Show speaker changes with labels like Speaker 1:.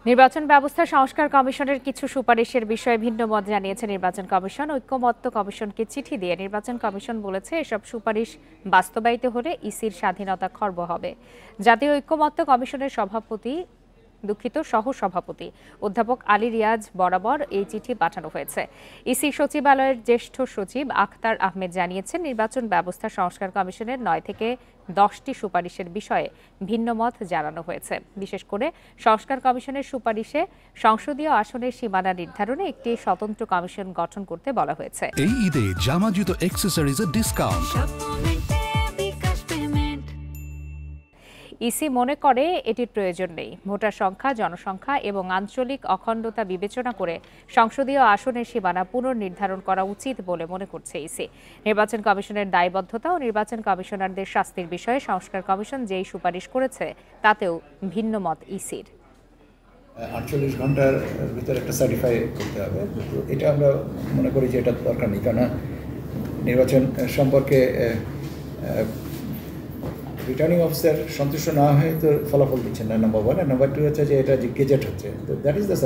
Speaker 1: নির্বাচন ব্যবস্থা সংস্কার কমিশনের কিছু সুপারিশের বিষয়ে ভিন্ন মত জানিয়েছে নির্বাচন কমিশন। ঐক্যমত্য কমিশনকে চিঠি দিয়ে নির্বাচন কমিশন বলেছে, এসব সুপারিশ বাস্তবায়িত হলে ইসির স্বাধীনতা খর্ব হবে। জাতীয় ঐক্যমত্য কমিশনের সহসভাপতি অধ্যাপক আলী রিয়াজ বরাবর এই চিঠি পাঠানো হয়েছে। ইসি সচিবালয়ের জ্যেষ্ঠ সচিব আখতার আহমেদ জানিয়েছেন, নির্বাচন ব্যবস্থা সংস্কার কমিশনের 9 থেকে 10টি সুপারিশের বিষয়ে ভিন্ন মত জানানো হয়েছে। বিশেষ করে সংস্কার কমিশনের সুপারিশে সংসদীয় আসনের সীমানা নির্ধারণে একটি স্বতন্ত্র কমিশন গঠন করতে বলা হয়েছে।
Speaker 2: এই ঈদে জামা জুতো অ্যাক্সেসরিজের ডিসকাউন্ট।
Speaker 1: ইসি মনে করে এটির প্রয়োজন নেই। ভোটার সংখ্যা, জনসংখ্যা এবং আঞ্চলিক অখণ্ডতা বিবেচনা করে সংসদীয় আসনের সীমানা পুনর্নির্ধারণ করা উচিত বলে মনে করছে ইসি। নির্বাচন কমিশনের দায়বদ্ধতা ও নির্বাচন কমিশনারদের শাস্তির বিষয়ে সংস্কার কমিশন যেই সুপারিশ করেছে তাতেও ভিন্ন মত ইসির।
Speaker 3: 48 ঘন্টার ভিতরে একটা সার্টিফাই করতে হবে, এটা আমরা মনে করি যে এটা দরকার নেই, কারণ নির্বাচন সম্পর্কে রিটার্নিং অফিসার সন্তুষ্ট না হয়ে তো ফলাফল দিচ্ছেন না, নাম্বার 1। আর নাম্বার 2 হচ্ছে যে এটা যে গেজেট হচ্ছে, দ্যাট ইজ দ্য